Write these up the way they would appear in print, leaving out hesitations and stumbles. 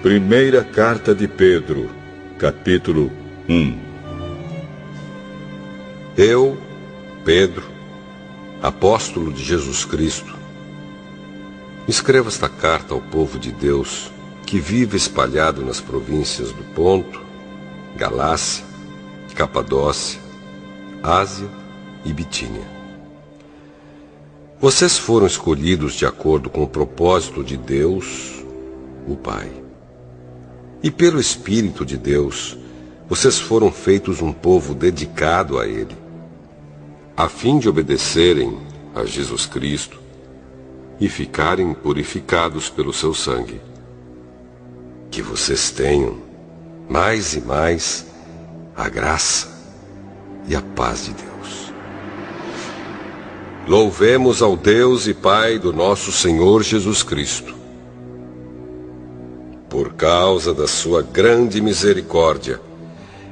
Primeira Carta de Pedro, capítulo 1. Eu, Pedro, apóstolo de Jesus Cristo, escrevo esta carta ao povo de Deus que vive espalhado nas províncias do Ponto, Galácia, Capadócia, Ásia e Bitínia. Vocês foram escolhidos de acordo com o propósito de Deus, o Pai. E pelo Espírito de Deus, vocês foram feitos um povo dedicado a Ele, a fim de obedecerem a Jesus Cristo e ficarem purificados pelo seu sangue. Que vocês tenham, mais e mais, a graça e a paz de Deus. Louvemos ao Deus e Pai do nosso Senhor Jesus Cristo. Por causa da sua grande misericórdia,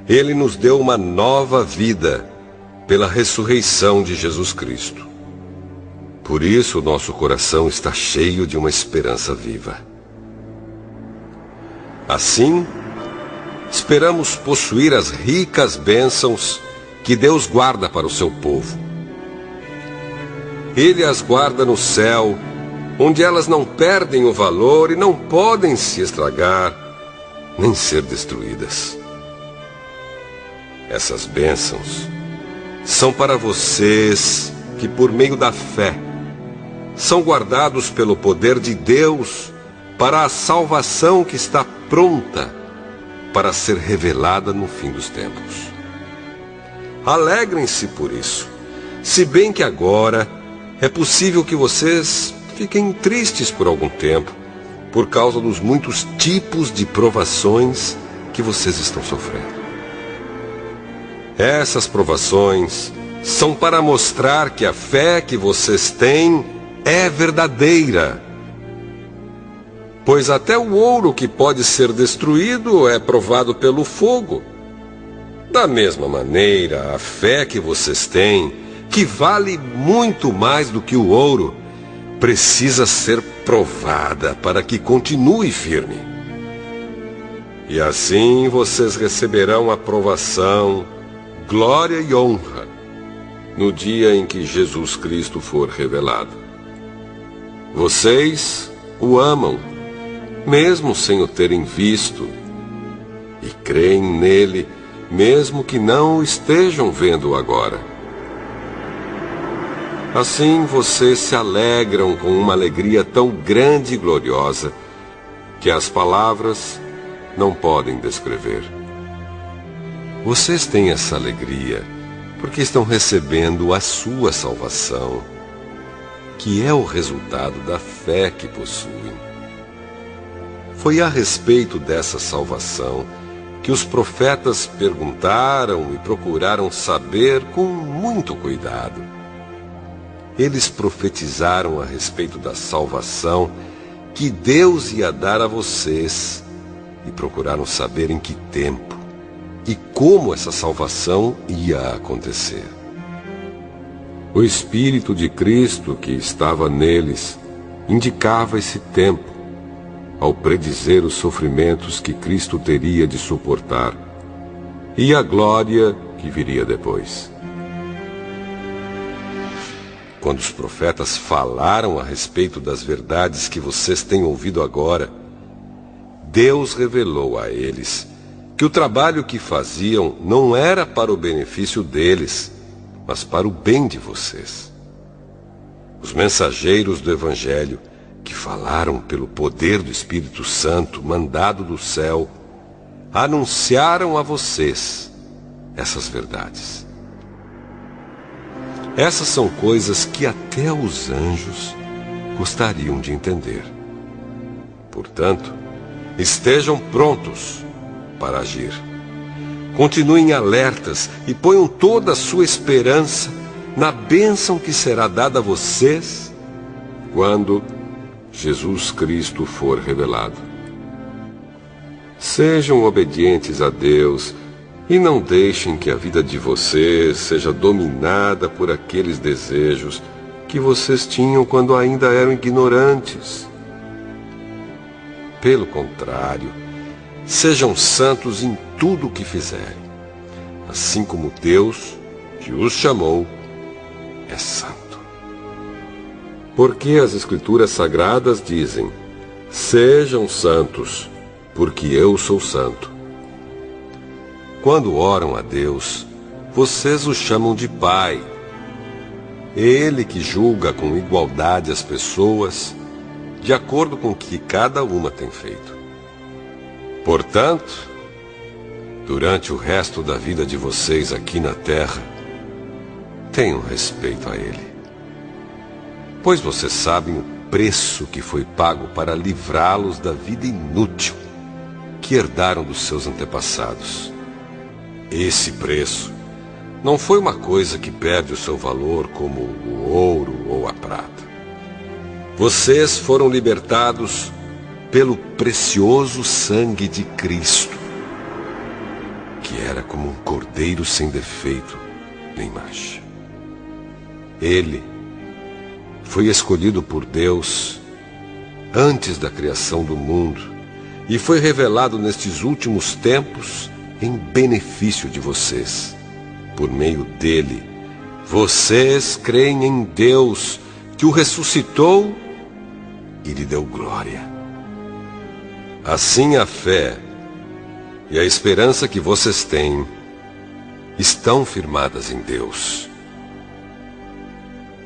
Ele nos deu uma nova vida pela ressurreição de Jesus Cristo. Por isso, nosso coração está cheio de uma esperança viva. Assim, esperamos possuir as ricas bênçãos que Deus guarda para o seu povo. Ele as guarda no céu, onde elas não perdem o valor e não podem se estragar, nem ser destruídas. Essas bênçãos são para vocês que, por meio da fé, são guardados pelo poder de Deus para a salvação que está pronta para ser revelada no fim dos tempos. Alegrem-se por isso, se bem que agora é possível que vocês fiquem tristes por algum tempo, por causa dos muitos tipos de provações que vocês estão sofrendo. Essas provações são para mostrar que a fé que vocês têm é verdadeira. Pois até o ouro que pode ser destruído é provado pelo fogo. Da mesma maneira, a fé que vocês têm, que vale muito mais do que o ouro, precisa ser provada para que continue firme. E assim vocês receberão aprovação, glória e honra no dia em que Jesus Cristo for revelado. Vocês o amam, mesmo sem o terem visto, e creem nele, mesmo que não o estejam vendo agora. Assim vocês se alegram com uma alegria tão grande e gloriosa que as palavras não podem descrever. Vocês têm essa alegria porque estão recebendo a sua salvação, que é o resultado da fé que possuem. Foi a respeito dessa salvação que os profetas perguntaram e procuraram saber com muito cuidado. Eles profetizaram a respeito da salvação que Deus ia dar a vocês e procuraram saber em que tempo e como essa salvação ia acontecer. O Espírito de Cristo que estava neles indicava esse tempo, ao predizer os sofrimentos que Cristo teria de suportar e a glória que viria depois. Quando os profetas falaram a respeito das verdades que vocês têm ouvido agora, Deus revelou a eles que o trabalho que faziam não era para o benefício deles, mas para o bem de vocês. Os mensageiros do Evangelho, que falaram pelo poder do Espírito Santo mandado do céu, anunciaram a vocês essas verdades. Essas são coisas que até os anjos gostariam de entender. Portanto, estejam prontos para agir. Continuem alertas e ponham toda a sua esperança na bênção que será dada a vocês quando Jesus Cristo for revelado. Sejam obedientes a Deus e não deixem que a vida de vocês seja dominada por aqueles desejos que vocês tinham quando ainda eram ignorantes. Pelo contrário, sejam santos em tudo o que fizerem, assim como Deus, que os chamou, é santo. Porque as Escrituras Sagradas dizem: sejam santos, porque eu sou santo. Quando oram a Deus, vocês o chamam de Pai. Ele que julga com igualdade as pessoas, de acordo com o que cada uma tem feito. Portanto, durante o resto da vida de vocês aqui na terra, tenham respeito a Ele. Pois vocês sabem o preço que foi pago para livrá-los da vida inútil que herdaram dos seus antepassados. Esse preço não foi uma coisa que perde o seu valor como o ouro ou a prata. Vocês foram libertados pelo precioso sangue de Cristo, que era como um cordeiro sem defeito nem mancha. Ele foi escolhido por Deus antes da criação do mundo e foi revelado nestes últimos tempos em benefício de vocês. Por meio dele, vocês creem em Deus, que o ressuscitou e lhe deu glória. Assim a fé e a esperança que vocês têm estão firmadas em Deus.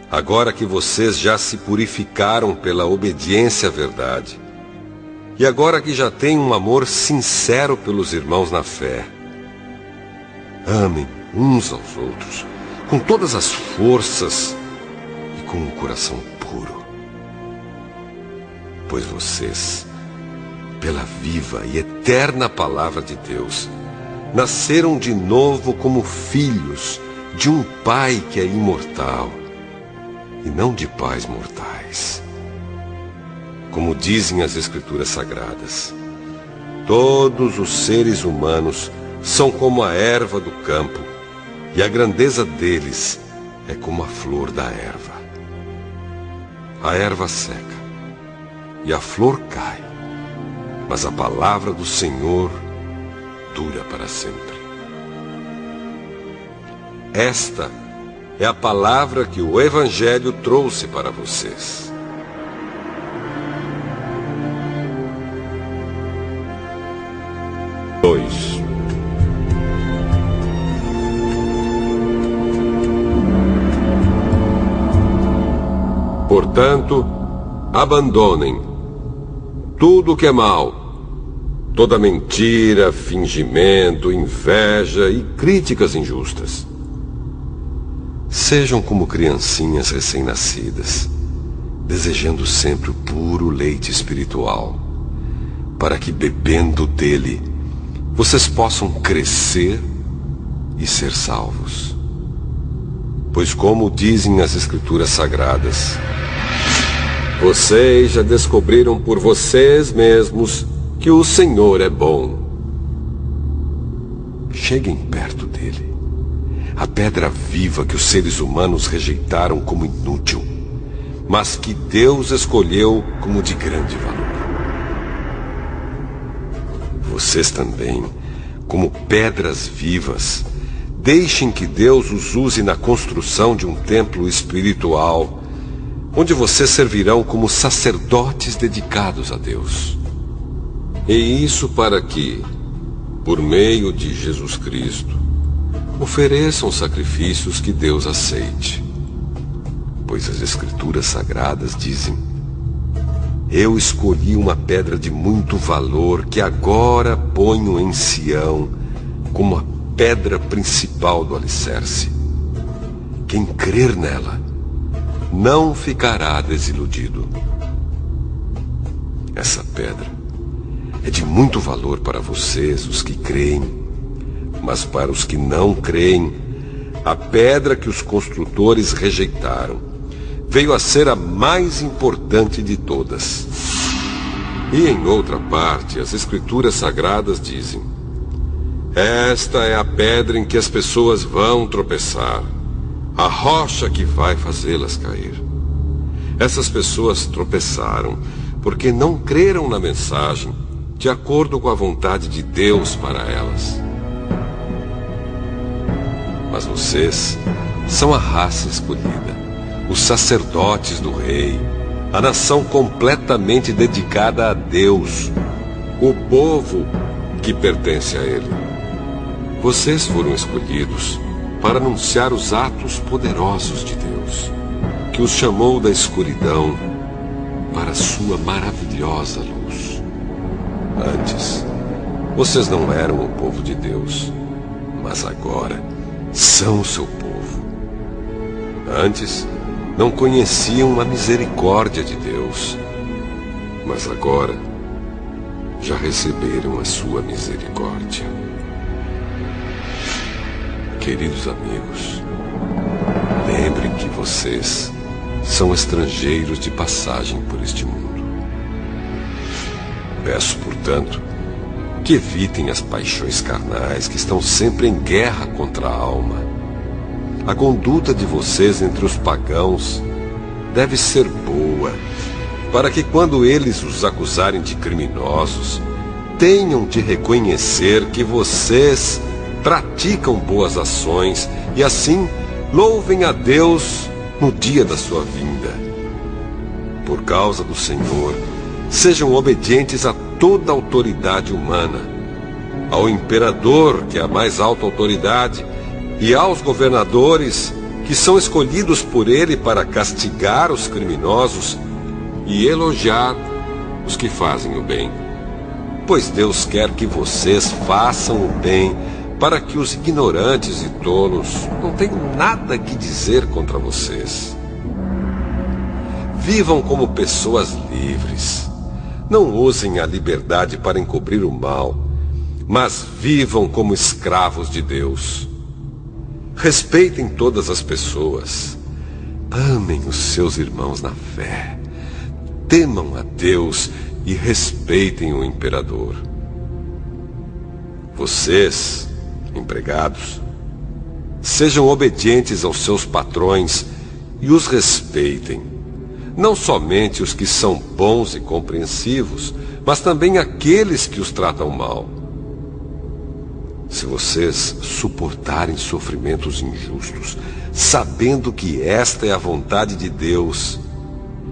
Agora que vocês já se purificaram pela obediência à verdade, e agora que já têm um amor sincero pelos irmãos na fé, amem uns aos outros com todas as forças e com um coração puro. Pois vocês, pela viva e eterna palavra de Deus, nasceram de novo como filhos de um Pai que é imortal e não de pais mortais. Como dizem as Escrituras Sagradas, todos os seres humanos são como a erva do campo, e a grandeza deles é como a flor da erva. A erva seca e a flor cai, mas a palavra do Senhor dura para sempre. Esta é a palavra que o Evangelho trouxe para vocês. Portanto, abandonem tudo o que é mal, toda mentira, fingimento, inveja e críticas injustas. Sejam como criancinhas recém-nascidas, desejando sempre o puro leite espiritual, para que, bebendo dele, vocês possam crescer e ser salvos. Pois, como dizem as Escrituras Sagradas, vocês já descobriram por vocês mesmos que o Senhor é bom. Cheguem perto dele, a pedra viva que os seres humanos rejeitaram como inútil, mas que Deus escolheu como de grande valor. Vocês também, como pedras vivas, deixem que Deus os use na construção de um templo espiritual, onde vocês servirão como sacerdotes dedicados a Deus. E isso para que, por meio de Jesus Cristo, ofereçam sacrifícios que Deus aceite. Pois as Escrituras Sagradas dizem: eu escolhi uma pedra de muito valor que agora ponho em Sião como a pedra principal do alicerce. Quem crer nela não ficará desiludido. Essa pedra é de muito valor para vocês, os que creem, mas para os que não creem, a pedra que os construtores rejeitaram veio a ser a mais importante de todas. E em outra parte, as Escrituras Sagradas dizem: esta é a pedra em que as pessoas vão tropeçar, a rocha que vai fazê-las cair. Essas pessoas tropeçaram porque não creram na mensagem de acordo com a vontade de Deus para elas. Mas vocês são a raça escolhida, os sacerdotes do Rei, a nação completamente dedicada a Deus, o povo que pertence a Ele. Vocês foram escolhidos para anunciar os atos poderosos de Deus, que os chamou da escuridão para a sua maravilhosa luz. Antes, vocês não eram o povo de Deus, mas agora são o seu povo. Antes, não conheciam a misericórdia de Deus, mas agora já receberam a sua misericórdia. Queridos amigos, lembrem que vocês são estrangeiros de passagem por este mundo. Peço, portanto, que evitem as paixões carnais que estão sempre em guerra contra a alma. A conduta de vocês entre os pagãos deve ser boa, para que quando eles os acusarem de criminosos, tenham de reconhecer que vocês praticam boas ações e assim louvem a Deus no dia da sua vinda. Por causa do Senhor, sejam obedientes a toda autoridade humana, ao imperador, que é a mais alta autoridade, e aos governadores, que são escolhidos por ele para castigar os criminosos e elogiar os que fazem o bem. Pois Deus quer que vocês façam o bem, para que os ignorantes e tolos não tenham nada que dizer contra vocês. Vivam como pessoas livres. Não usem a liberdade para encobrir o mal, mas vivam como escravos de Deus. Respeitem todas as pessoas. Amem os seus irmãos na fé. Temam a Deus e respeitem o imperador. Vocês, empregados, sejam obedientes aos seus patrões e os respeitem. Não somente os que são bons e compreensivos, mas também aqueles que os tratam mal. Se vocês suportarem sofrimentos injustos, sabendo que esta é a vontade de Deus,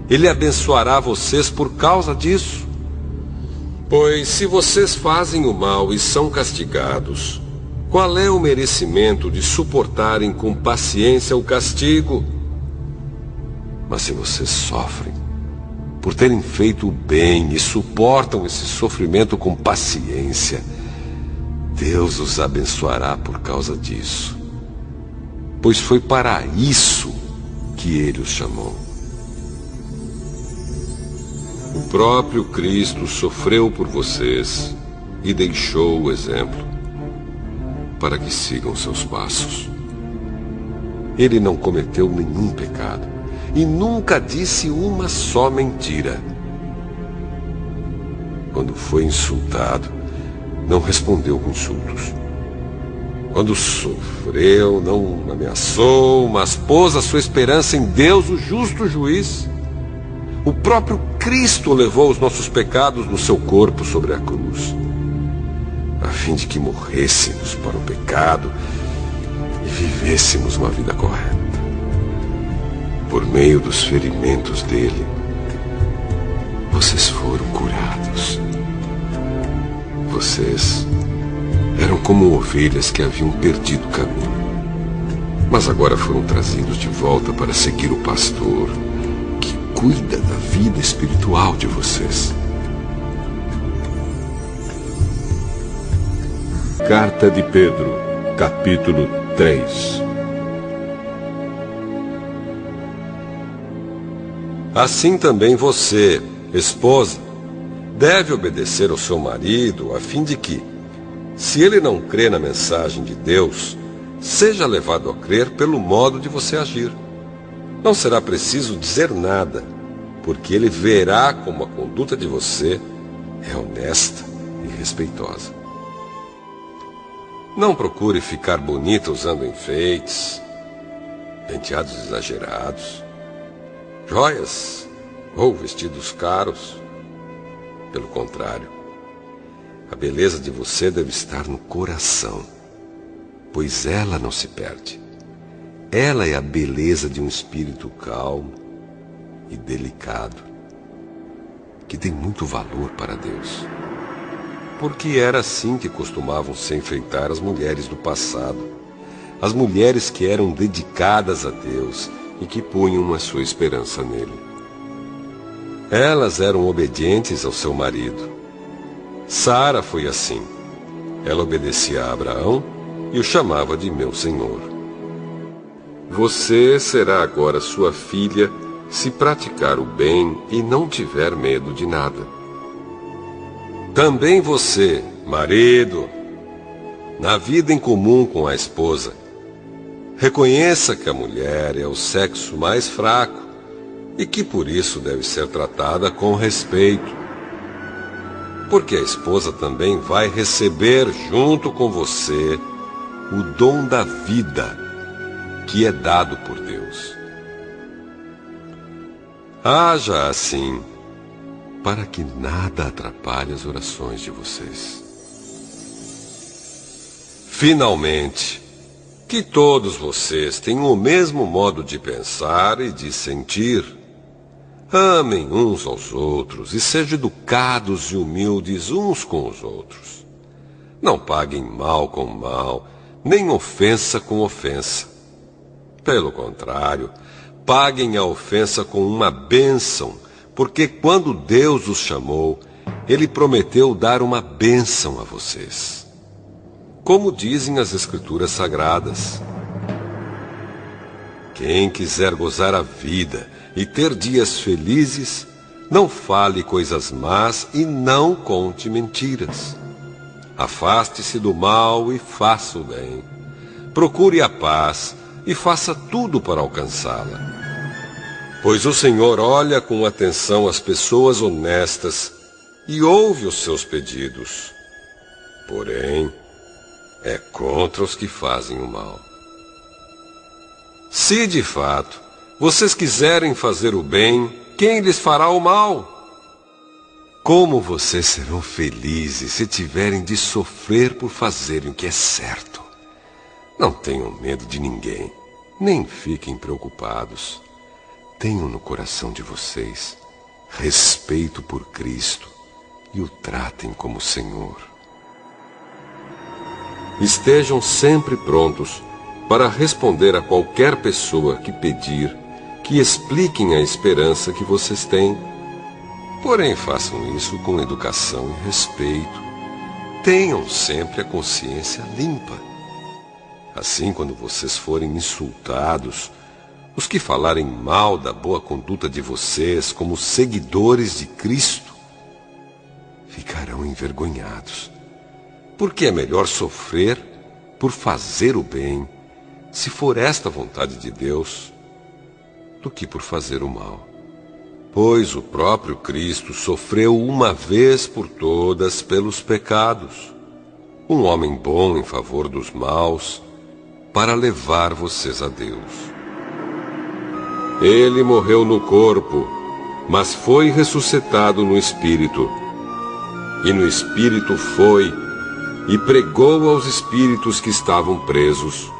Ele abençoará vocês por causa disso. Pois se vocês fazem o mal e são castigados, qual é o merecimento de suportarem com paciência o castigo? Mas se vocês sofrem por terem feito o bem e suportam esse sofrimento com paciência, Deus os abençoará por causa disso. Pois foi para isso que Ele os chamou. O próprio Cristo sofreu por vocês e deixou o exemplo para que sigam seus passos. Ele não cometeu nenhum pecado e nunca disse uma só mentira. Quando foi insultado, não respondeu com insultos. Quando sofreu, não ameaçou, mas pôs a sua esperança em Deus, o justo juiz. O próprio Cristo levou os nossos pecados no seu corpo sobre a cruz, a fim de que morrêssemos para o pecado e vivêssemos uma vida correta. Por meio dos ferimentos dele, vocês foram curados. Vocês eram como ovelhas que haviam perdido o caminho, mas agora foram trazidos de volta para seguir o pastor, que cuida da vida espiritual de vocês. Carta de Pedro, capítulo 3. Assim também você, esposa, deve obedecer ao seu marido, a fim de que, se ele não crê na mensagem de Deus, seja levado a crer pelo modo de você agir. Não será preciso dizer nada, porque ele verá como a conduta de você é honesta e respeitosa. Não procure ficar bonita usando enfeites, penteados exagerados, joias ou vestidos caros. Pelo contrário, a beleza de você deve estar no coração, pois ela não se perde. Ela é a beleza de um espírito calmo e delicado, que tem muito valor para Deus. Porque era assim que costumavam se enfeitar as mulheres do passado, as mulheres que eram dedicadas a Deus e que punham a sua esperança nele. Elas eram obedientes ao seu marido. Sara foi assim. Ela obedecia a Abraão e o chamava de meu senhor. Você será agora sua filha se praticar o bem e não tiver medo de nada. Também você, marido, na vida em comum com a esposa, reconheça que a mulher é o sexo mais fraco e que por isso deve ser tratada com respeito. Porque a esposa também vai receber junto com você o dom da vida que é dado por Deus. Haja assim, para que nada atrapalhe as orações de vocês. Finalmente, que todos vocês tenham o mesmo modo de pensar e de sentir. Amem uns aos outros e sejam educados e humildes uns com os outros. Não paguem mal com mal, nem ofensa com ofensa. Pelo contrário, paguem a ofensa com uma bênção, porque quando Deus os chamou, Ele prometeu dar uma bênção a vocês. Como dizem as Escrituras Sagradas: quem quiser gozar a vida e ter dias felizes, não fale coisas más e não conte mentiras. Afaste-se do mal e faça o bem. Procure a paz e faça tudo para alcançá-la. Pois o Senhor olha com atenção as pessoas honestas e ouve os seus pedidos. Porém, é contra os que fazem o mal. Se de fato vocês quiserem fazer o bem, quem lhes fará o mal? Como vocês serão felizes se tiverem de sofrer por fazerem o que é certo? Não tenham medo de ninguém, nem fiquem preocupados. Tenham no coração de vocês respeito por Cristo e o tratem como Senhor. Estejam sempre prontos para responder a qualquer pessoa que pedir que expliquem a esperança que vocês têm. Porém, façam isso com educação e respeito. Tenham sempre a consciência limpa. Assim, quando vocês forem insultados, os que falarem mal da boa conduta de vocês como seguidores de Cristo ficarão envergonhados. Porque é melhor sofrer por fazer o bem, se for esta a vontade de Deus, do que por fazer o mal. Pois o próprio Cristo sofreu uma vez por todas pelos pecados, um homem bom em favor dos maus, para levar vocês a Deus. Ele morreu no corpo, mas foi ressuscitado no Espírito. E no Espírito foi e pregou aos espíritos que estavam presos.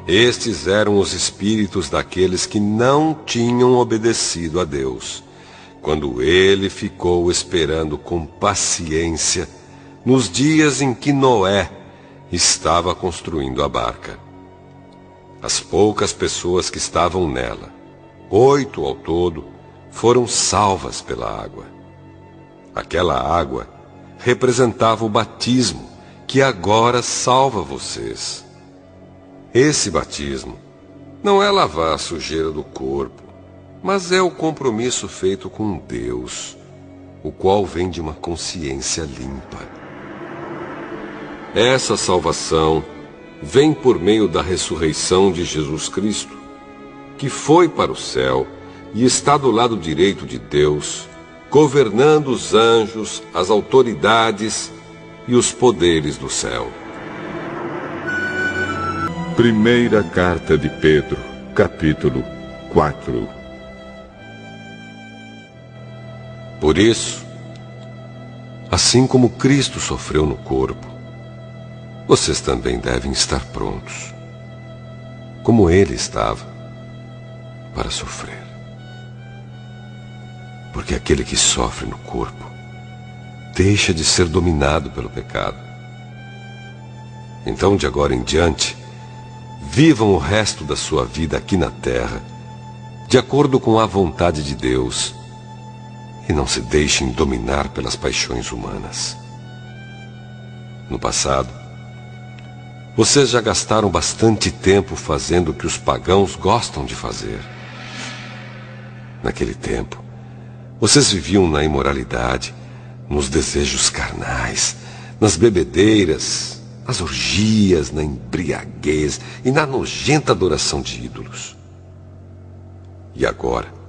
Estes eram os espíritos daqueles que não tinham obedecido a Deus, quando ele ficou esperando com paciência nos dias em que Noé estava construindo a barca. As poucas pessoas que estavam nela, 8 ao todo, foram salvas pela água. Aquela água representava o batismo que agora salva vocês. Esse batismo não é lavar a sujeira do corpo, mas é o compromisso feito com Deus, o qual vem de uma consciência limpa. Essa salvação vem por meio da ressurreição de Jesus Cristo, que foi para o céu e está do lado direito de Deus, governando os anjos, as autoridades e os poderes do céu. Primeira carta de Pedro, capítulo 4. Por isso, Assim como Cristo sofreu no corpo, vocês também devem estar prontos, como Ele estava, para sofrer. Porque aquele que sofre no corpo deixa de ser dominado pelo pecado. Então, de agora em diante, vivam o resto da sua vida aqui na terra, de acordo com a vontade de Deus, e não se deixem dominar pelas paixões humanas. No passado, vocês já gastaram bastante tempo fazendo o que os pagãos gostam de fazer. Naquele tempo, vocês viviam na imoralidade, nos desejos carnais, nas bebedeiras, nas orgias, na embriaguez e na nojenta adoração de ídolos. E agora,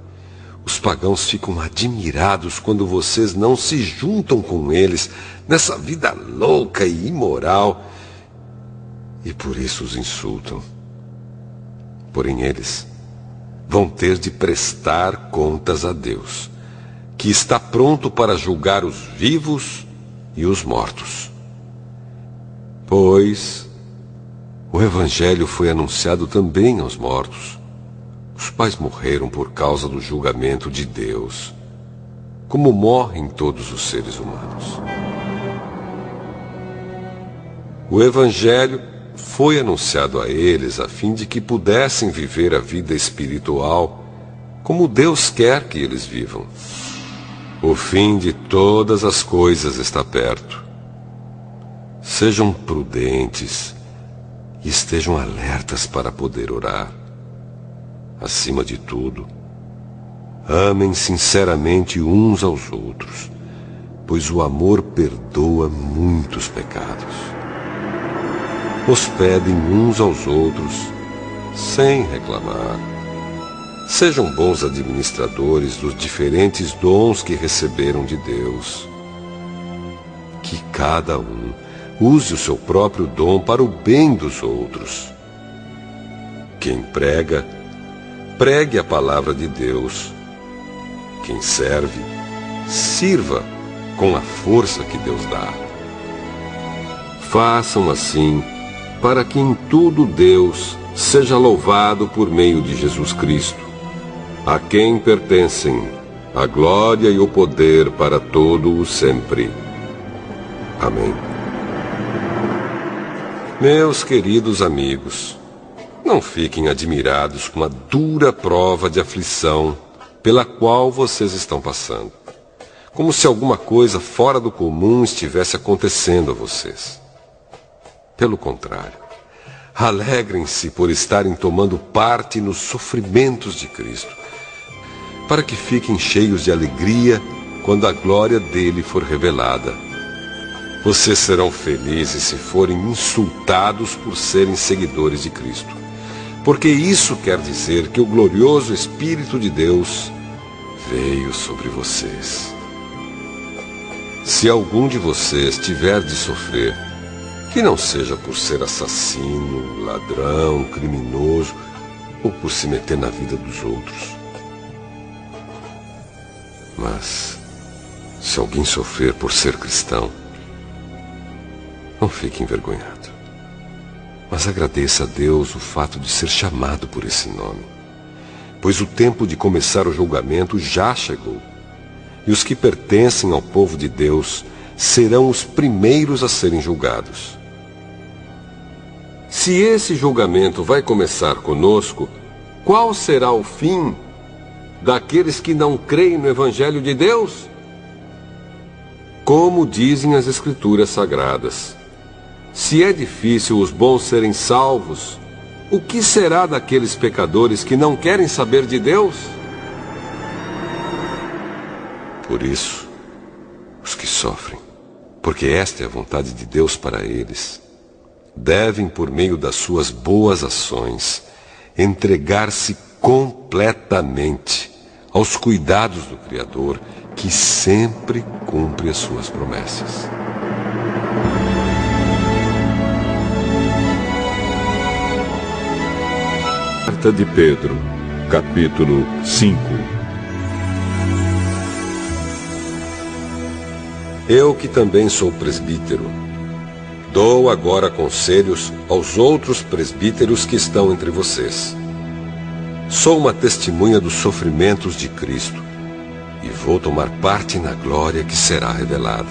os pagãos ficam admirados quando vocês não se juntam com eles nessa vida louca e imoral, e por isso os insultam. Porém, eles vão ter de prestar contas a Deus, que está pronto para julgar os vivos e os mortos. Pois o Evangelho foi anunciado também aos mortos. Os pais morreram por causa do julgamento de Deus, como morrem todos os seres humanos. O Evangelho foi anunciado a eles a fim de que pudessem viver a vida espiritual como Deus quer que eles vivam. O fim de todas as coisas está perto. Sejam prudentes e estejam alertas para poder orar. Acima de tudo, amem sinceramente uns aos outros, pois o amor perdoa muitos pecados. Hospedem uns aos outros sem reclamar. Sejam bons administradores dos diferentes dons que receberam de Deus. Que cada um use o seu próprio dom para o bem dos outros. Quem prega, pregue a palavra de Deus. Quem serve, sirva com a força que Deus dá. Façam assim, para que em tudo Deus seja louvado por meio de Jesus Cristo, a quem pertencem a glória e o poder para todo o sempre. Amém. Meus queridos amigos, não fiquem admirados com a dura prova de aflição pela qual vocês estão passando, como se alguma coisa fora do comum estivesse acontecendo a vocês. Pelo contrário, alegrem-se por estarem tomando parte nos sofrimentos de Cristo, para que fiquem cheios de alegria quando a glória dele for revelada. Vocês serão felizes se forem insultados por serem seguidores de Cristo, porque isso quer dizer que o glorioso Espírito de Deus veio sobre vocês. Se algum de vocês tiver de sofrer, que não seja por ser assassino, ladrão, criminoso ou por se meter na vida dos outros. Mas, se alguém sofrer por ser cristão, não fique envergonhado, mas agradeça a Deus o fato de ser chamado por esse nome, pois o tempo de começar o julgamento já chegou, e os que pertencem ao povo de Deus serão os primeiros a serem julgados. Se esse julgamento vai começar conosco, qual será o fim daqueles que não creem no Evangelho de Deus? Como dizem as Escrituras Sagradas, se é difícil os bons serem salvos, o que será daqueles pecadores que não querem saber de Deus? Por isso, os que sofrem, porque esta é a vontade de Deus para eles, devem, por meio das suas boas ações, entregar-se completamente aos cuidados do Criador, que sempre cumpre as suas promessas. Carta de Pedro, capítulo 5. Eu, que também sou presbítero, dou agora conselhos aos outros presbíteros que estão entre vocês. Sou uma testemunha dos sofrimentos de Cristo e vou tomar parte na glória que será revelada.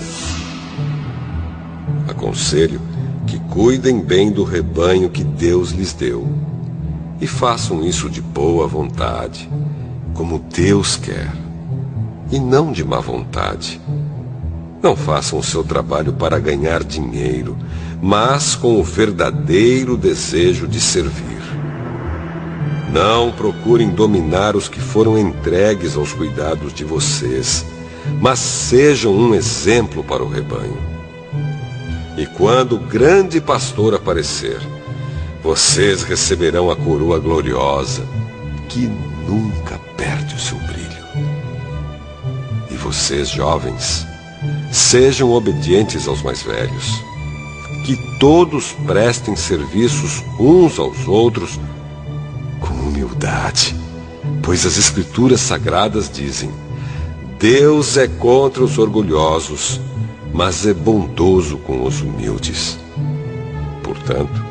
Aconselho que cuidem bem do rebanho que Deus lhes deu e façam isso de boa vontade, como Deus quer, e não de má vontade. Não façam o seu trabalho para ganhar dinheiro, mas com o verdadeiro desejo de servir. Não procurem dominar os que foram entregues aos cuidados de vocês, mas sejam um exemplo para o rebanho. E quando o grande pastor aparecer, vocês receberão a coroa gloriosa, que nunca perde o seu brilho. E vocês, jovens, sejam obedientes aos mais velhos. Que todos prestem serviços uns aos outros com humildade, pois as Escrituras Sagradas dizem: Deus é contra os orgulhosos, mas é bondoso com os humildes. Portanto,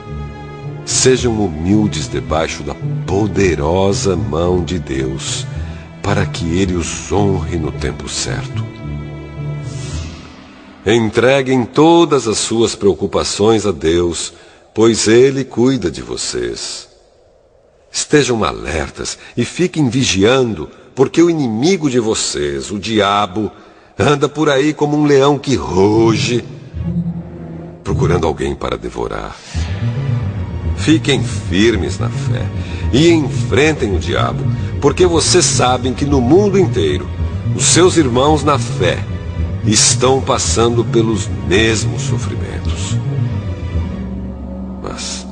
sejam humildes debaixo da poderosa mão de Deus, para que Ele os honre no tempo certo. Entreguem todas as suas preocupações a Deus, pois Ele cuida de vocês. Estejam alertas e fiquem vigiando, porque o inimigo de vocês, o diabo, anda por aí como um leão que ruge, procurando alguém para devorar. Fiquem firmes na fé e enfrentem o diabo, porque vocês sabem que no mundo inteiro, os seus irmãos na fé estão passando pelos mesmos sofrimentos. Mas,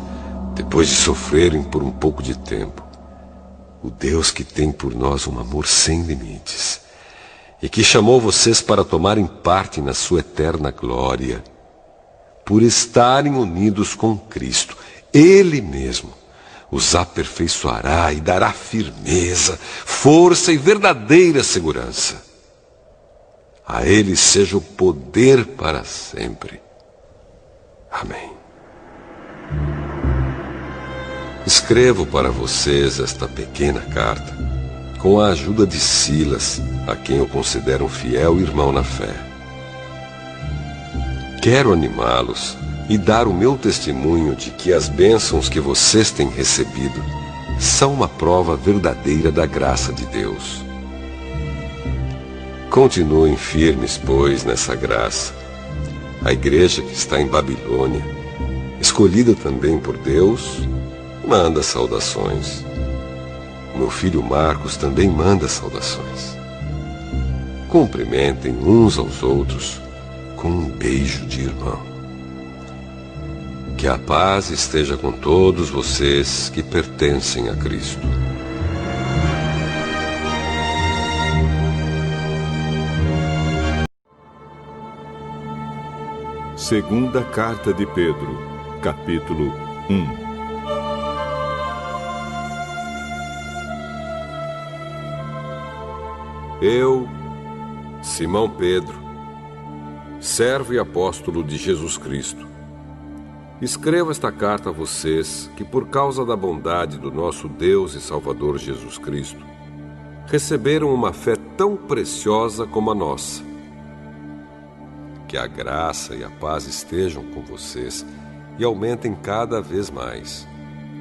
depois de sofrerem por um pouco de tempo, o Deus que tem por nós um amor sem limites e que chamou vocês para tomarem parte na sua eterna glória, por estarem unidos com Cristo, Ele mesmo os aperfeiçoará e dará firmeza, força e verdadeira segurança. A Ele seja o poder para sempre. Amém. Escrevo para vocês esta pequena carta com a ajuda de Silas, a quem eu considero um fiel irmão na fé. Quero animá-los e dar o meu testemunho de que as bênçãos que vocês têm recebido são uma prova verdadeira da graça de Deus. Continuem firmes, pois, nessa graça. A igreja que está em Babilônia, escolhida também por Deus, manda saudações. Meu filho Marcos também manda saudações. Cumprimentem uns aos outros com um beijo de irmão. Que a paz esteja com todos vocês que pertencem a Cristo. Segunda Carta de Pedro, capítulo 1. Eu, Simão Pedro, servo e apóstolo de Jesus Cristo, escrevo esta carta a vocês que, por causa da bondade do nosso Deus e Salvador Jesus Cristo, receberam uma fé tão preciosa como a nossa. Que a graça e a paz estejam com vocês e aumentem cada vez mais,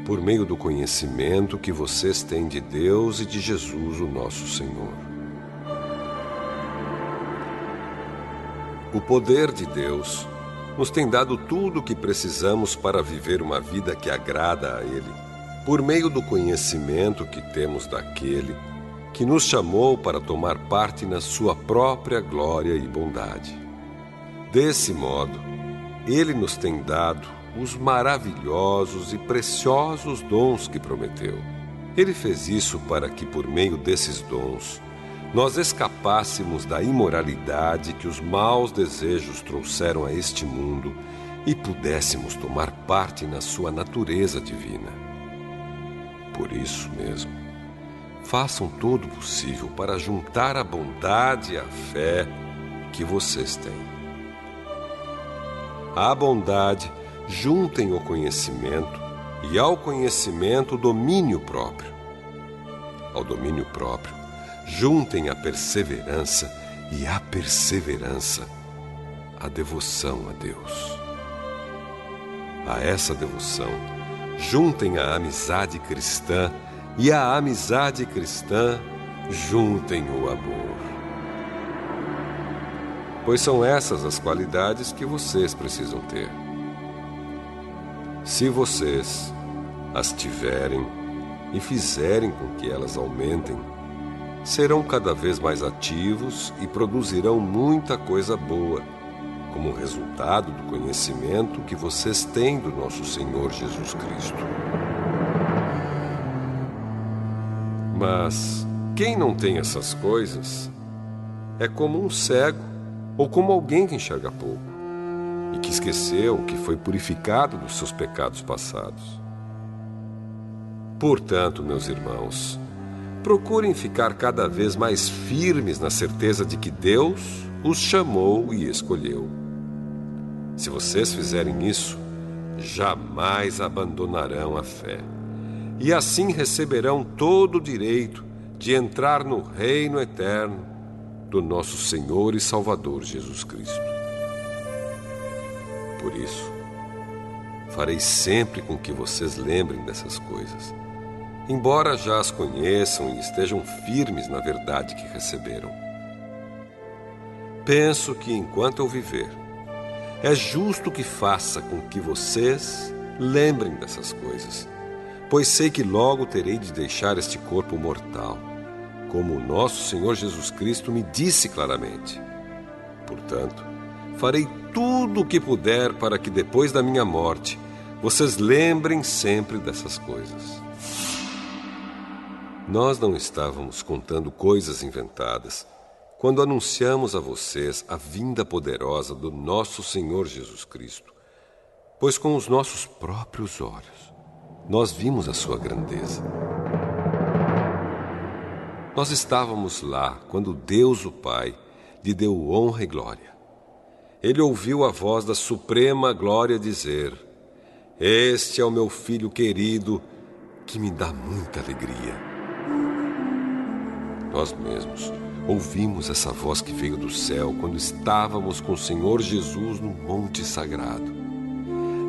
por meio do conhecimento que vocês têm de Deus e de Jesus, o nosso Senhor. O poder de Deus nos tem dado tudo o que precisamos para viver uma vida que agrada a Ele, por meio do conhecimento que temos daquele que nos chamou para tomar parte na sua própria glória e bondade. Desse modo, Ele nos tem dado os maravilhosos e preciosos dons que prometeu. Ele fez isso para que, por meio desses dons, nós escapássemos da imoralidade que os maus desejos trouxeram a este mundo e pudéssemos tomar parte na sua natureza divina. Por isso mesmo, façam todo o possível para juntar a bondade e a fé que vocês têm. à bondade juntem o conhecimento, e ao conhecimento o domínio próprio. Ao domínio próprio juntem a perseverança, e à perseverança a devoção a Deus. A essa devoção juntem a amizade cristã, e à amizade cristã juntem o amor. Pois são essas as qualidades que vocês precisam ter. Se vocês as tiverem e fizerem com que elas aumentem, serão cada vez mais ativos e produzirão muita coisa boa, como resultado do conhecimento que vocês têm do nosso Senhor Jesus Cristo. Mas quem não tem essas coisas é como um cego ou como alguém que enxerga pouco e que esqueceu que foi purificado dos seus pecados passados. Portanto, meus irmãos, procurem ficar cada vez mais firmes na certeza de que Deus os chamou e escolheu. Se vocês fizerem isso, jamais abandonarão a fé, e assim receberão todo o direito de entrar no reino eterno do nosso Senhor e Salvador Jesus Cristo. Por isso, farei sempre com que vocês lembrem dessas coisas, embora já as conheçam e estejam firmes na verdade que receberam. Penso que, enquanto eu viver, é justo que faça com que vocês lembrem dessas coisas, pois sei que logo terei de deixar este corpo mortal, como o nosso Senhor Jesus Cristo me disse claramente. Portanto, farei tudo o que puder para que depois da minha morte, vocês lembrem sempre dessas coisas. Nós não estávamos contando coisas inventadas quando anunciamos a vocês a vinda poderosa do nosso Senhor Jesus Cristo, pois com os nossos próprios olhos nós vimos a sua grandeza. Nós estávamos lá quando Deus, o Pai, lhe deu honra e glória. Ele ouviu a voz da suprema glória dizer: "Este é o meu filho querido, que me dá muita alegria." Nós mesmos ouvimos essa voz que veio do céu quando estávamos com o Senhor Jesus no Monte Sagrado.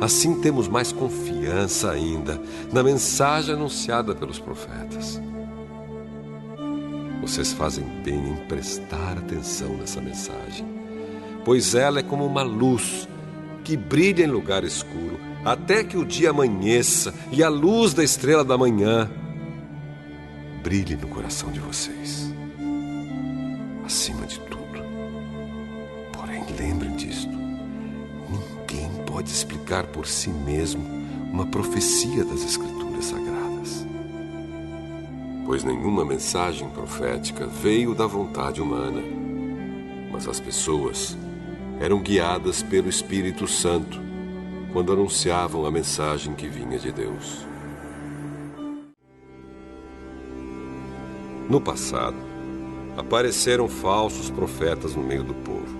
Assim temos mais confiança ainda na mensagem anunciada pelos profetas. Vocês fazem bem em prestar atenção nessa mensagem, pois ela é como uma luz que brilha em lugar escuro até que o dia amanheça e a luz da estrela da manhã brilhe no coração de vocês. Acima de tudo, porém, lembrem disto: ninguém pode explicar por si mesmo uma profecia das Escrituras Sagradas, pois nenhuma mensagem profética veio da vontade humana, mas as pessoas eram guiadas pelo Espírito Santo quando anunciavam a mensagem que vinha de Deus. No passado, apareceram falsos profetas no meio do povo,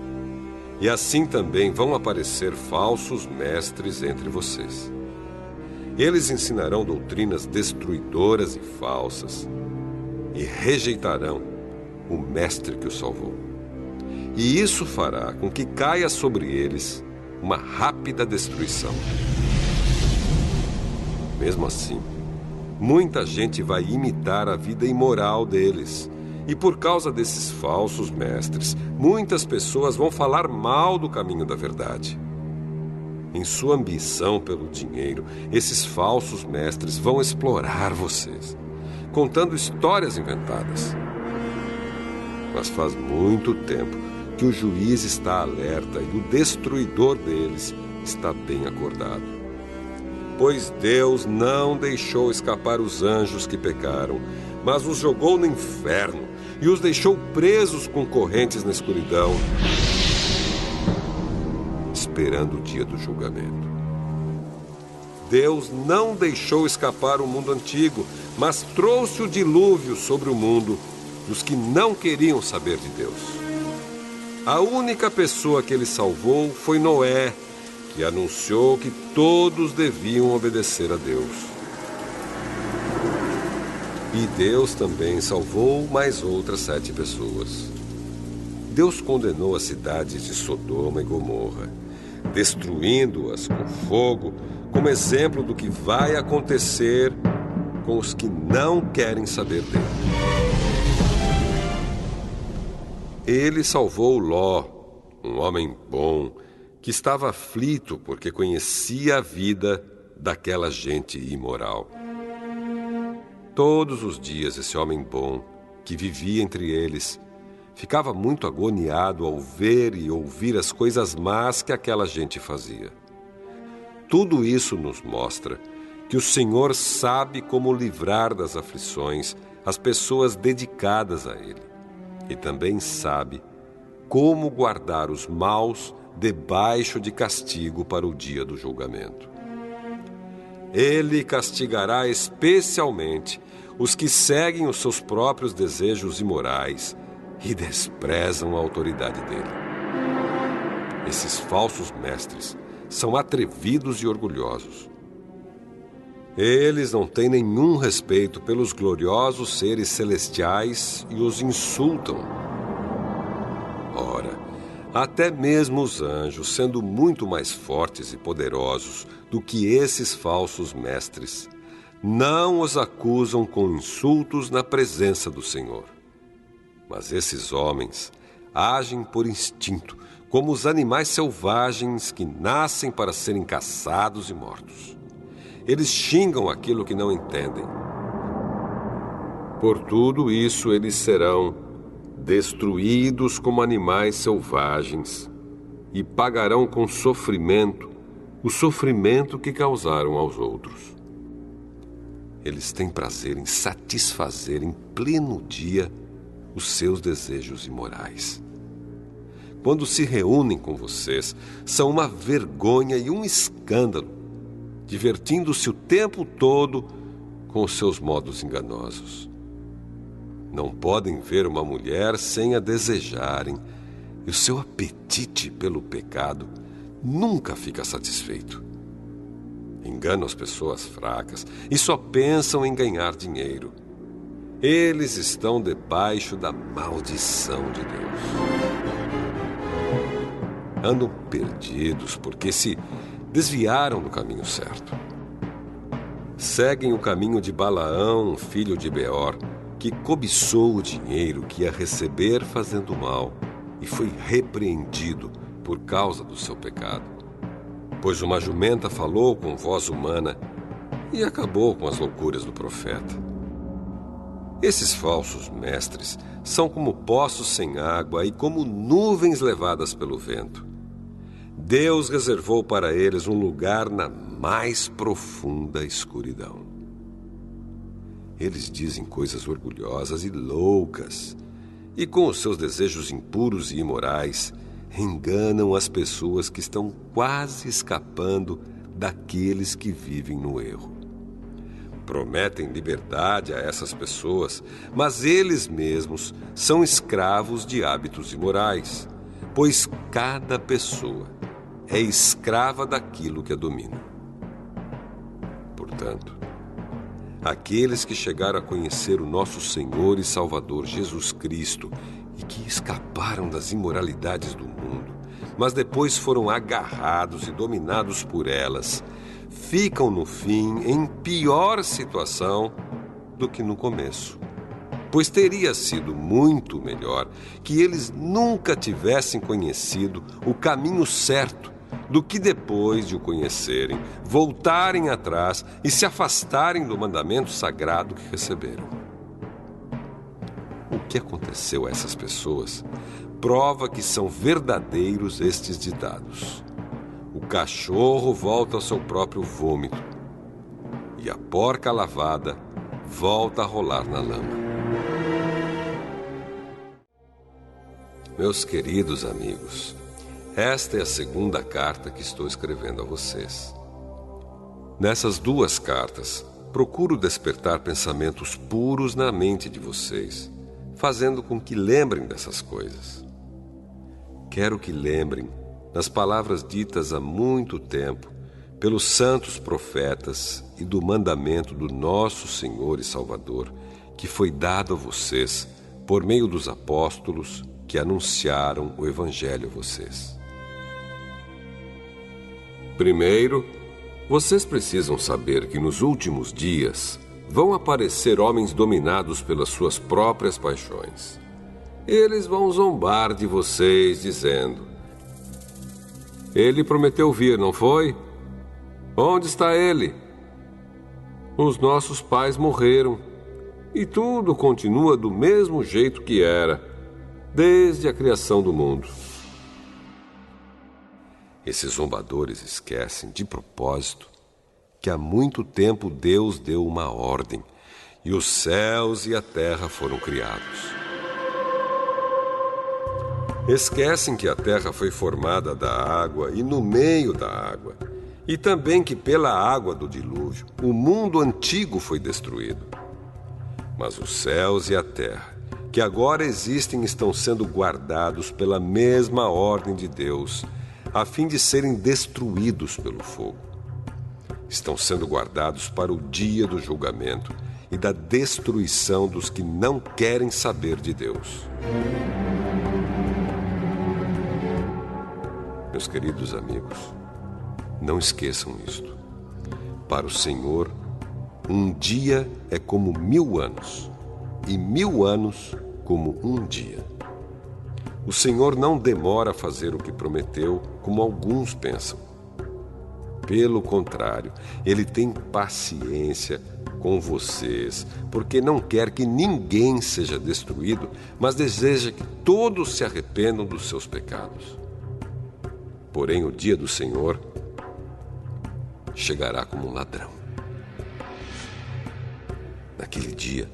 e assim também vão aparecer falsos mestres entre vocês. Eles ensinarão doutrinas destruidoras e falsas, e rejeitarão o mestre que os salvou. E isso fará com que caia sobre eles uma rápida destruição. Mesmo assim, muita gente vai imitar a vida imoral deles. E por causa desses falsos mestres, muitas pessoas vão falar mal do caminho da verdade. Em sua ambição pelo dinheiro, esses falsos mestres vão explorar vocês, contando histórias inventadas. Mas faz muito tempo que o juiz está alerta e o destruidor deles está bem acordado. Pois Deus não deixou escapar os anjos que pecaram, mas os jogou no inferno e os deixou presos com correntes na escuridão, esperando o dia do julgamento. Deus não deixou escapar o mundo antigo, mas trouxe o dilúvio sobre o mundo dos que não queriam saber de Deus. A única pessoa que ele salvou foi Noé, que anunciou que todos deviam obedecer a Deus. E Deus também salvou mais outras 7 pessoas. Deus condenou as cidades de Sodoma e Gomorra, destruindo-as com fogo, como exemplo do que vai acontecer com os que não querem saber dele. Ele salvou Ló, um homem bom, que estava aflito porque conhecia a vida daquela gente imoral. Todos os dias esse homem bom, que vivia entre eles, ficava muito agoniado ao ver e ouvir as coisas más que aquela gente fazia. Tudo isso nos mostra que o Senhor sabe como livrar das aflições as pessoas dedicadas a Ele. E também sabe como guardar os maus debaixo de castigo para o dia do julgamento. Ele castigará especialmente os que seguem os seus próprios desejos imorais e desprezam a autoridade dele. Esses falsos mestres são atrevidos e orgulhosos. Eles não têm nenhum respeito pelos gloriosos seres celestiais e os insultam. Ora, até mesmo os anjos, sendo muito mais fortes e poderosos do que esses falsos mestres, não os acusam com insultos na presença do Senhor. Mas esses homens agem por instinto, como os animais selvagens que nascem para serem caçados e mortos. Eles xingam aquilo que não entendem. Por tudo isso, eles serão destruídos como animais selvagens e pagarão com sofrimento o sofrimento que causaram aos outros. Eles têm prazer em satisfazer em pleno dia os seus desejos imorais. Quando se reúnem com vocês, são uma vergonha e um escândalo, divertindo-se o tempo todo com os seus modos enganosos. Não podem ver uma mulher sem a desejarem, e o seu apetite pelo pecado nunca fica satisfeito. Enganam as pessoas fracas e só pensam em ganhar dinheiro. Eles estão debaixo da maldição de Deus. Andam perdidos porque se desviaram do caminho certo. Seguem o caminho de Balaão, filho de Beor, que cobiçou o dinheiro que ia receber fazendo mal e foi repreendido por causa do seu pecado. Pois uma jumenta falou com voz humana e acabou com as loucuras do profeta. Esses falsos mestres são como poços sem água e como nuvens levadas pelo vento. Deus reservou para eles um lugar na mais profunda escuridão. Eles dizem coisas orgulhosas e loucas, e com os seus desejos impuros e imorais, enganam as pessoas que estão quase escapando daqueles que vivem no erro. Prometem liberdade a essas pessoas, mas eles mesmos são escravos de hábitos imorais, pois cada pessoa é escrava daquilo que a domina. Portanto, aqueles que chegaram a conhecer o nosso Senhor e Salvador Jesus Cristo e que escaparam das imoralidades do mundo, mas depois foram agarrados e dominados por elas, ficam no fim em pior situação do que no começo. Pois teria sido muito melhor que eles nunca tivessem conhecido o caminho certo do que depois de o conhecerem, voltarem atrás e se afastarem do mandamento sagrado que receberam. O que aconteceu a essas pessoas prova que são verdadeiros estes ditados. O cachorro volta ao seu próprio vômito e a porca lavada volta a rolar na lama. Meus queridos amigos, esta é a segunda carta que estou escrevendo a vocês. Nessas 2 cartas, procuro despertar pensamentos puros na mente de vocês, fazendo com que lembrem dessas coisas. Quero que lembrem nas palavras ditas há muito tempo pelos santos profetas e do mandamento do nosso Senhor e Salvador, que foi dado a vocês por meio dos apóstolos que anunciaram o Evangelho a vocês. Primeiro, vocês precisam saber que nos últimos dias vão aparecer homens dominados pelas suas próprias paixões. Eles vão zombar de vocês, dizendo: Ele prometeu vir, não foi? Onde está ele? Os nossos pais morreram e tudo continua do mesmo jeito que era, desde a criação do mundo. Esses zombadores esquecem, de propósito, que há muito tempo Deus deu uma ordem e os céus e a terra foram criados. Esquecem que a terra foi formada da água e no meio da água, e também que pela água do dilúvio o mundo antigo foi destruído. Mas os céus e a terra, que agora existem, estão sendo guardados pela mesma ordem de Deus, a fim de serem destruídos pelo fogo. Estão sendo guardados para o dia do julgamento e da destruição dos que não querem saber de Deus. Meus queridos amigos, não esqueçam isto. Para o Senhor, um dia é como 1000 anos, e 1000 anos como um dia. O Senhor não demora a fazer o que prometeu, como alguns pensam. Pelo contrário, Ele tem paciência com vocês, porque não quer que ninguém seja destruído, mas deseja que todos se arrependam dos seus pecados. Porém, o dia do Senhor chegará como um ladrão. Naquele dia,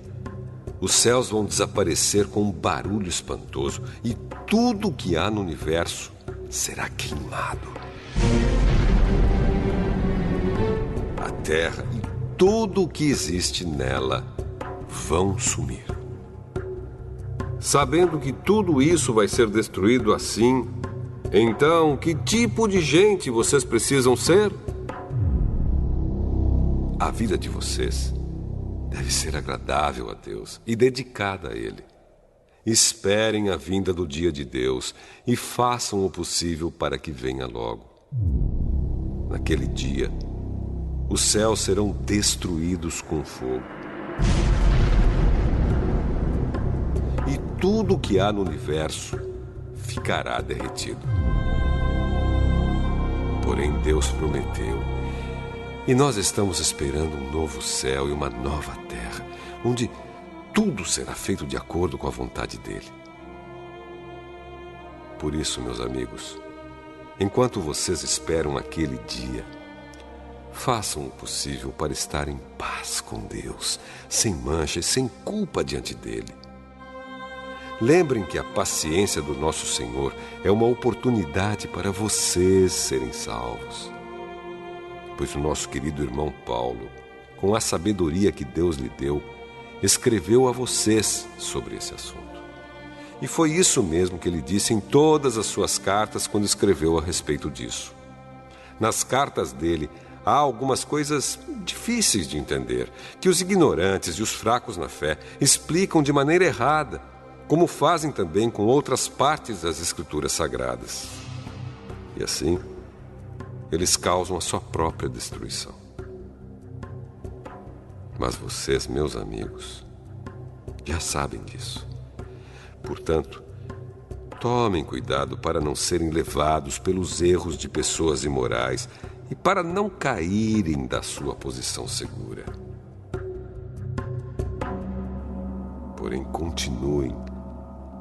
os céus vão desaparecer com um barulho espantoso e tudo o que há no universo será queimado. A terra e tudo o que existe nela vão sumir. Sabendo que tudo isso vai ser destruído assim, então, que tipo de gente vocês precisam ser? A vida de vocês deve ser agradável a Deus e dedicada a Ele. Esperem a vinda do dia de Deus e façam o possível para que venha logo. Naquele dia, os céus serão destruídos com fogo. E tudo o que há no universo ficará derretido. Porém, Deus prometeu, e nós estamos esperando um novo céu e uma nova terra, onde tudo será feito de acordo com a vontade dele. Por isso, meus amigos, enquanto vocês esperam aquele dia, façam o possível para estar em paz com Deus, sem mancha e sem culpa diante dele. Lembrem que a paciência do nosso Senhor é uma oportunidade para vocês serem salvos. Pois o nosso querido irmão Paulo, com a sabedoria que Deus lhe deu, escreveu a vocês sobre esse assunto. E foi isso mesmo que ele disse em todas as suas cartas quando escreveu a respeito disso. Nas cartas dele, há algumas coisas difíceis de entender, que os ignorantes e os fracos na fé explicam de maneira errada, como fazem também com outras partes das Escrituras Sagradas. E assim, eles causam a sua própria destruição. Mas vocês, meus amigos, já sabem disso. Portanto, tomem cuidado para não serem levados pelos erros de pessoas imorais e para não caírem da sua posição segura. Porém, continuem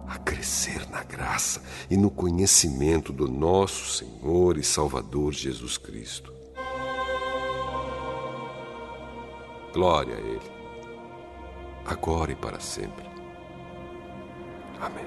a crescer na graça e no conhecimento do nosso Senhor e Salvador Jesus Cristo. Glória a Ele, agora e para sempre. Amém.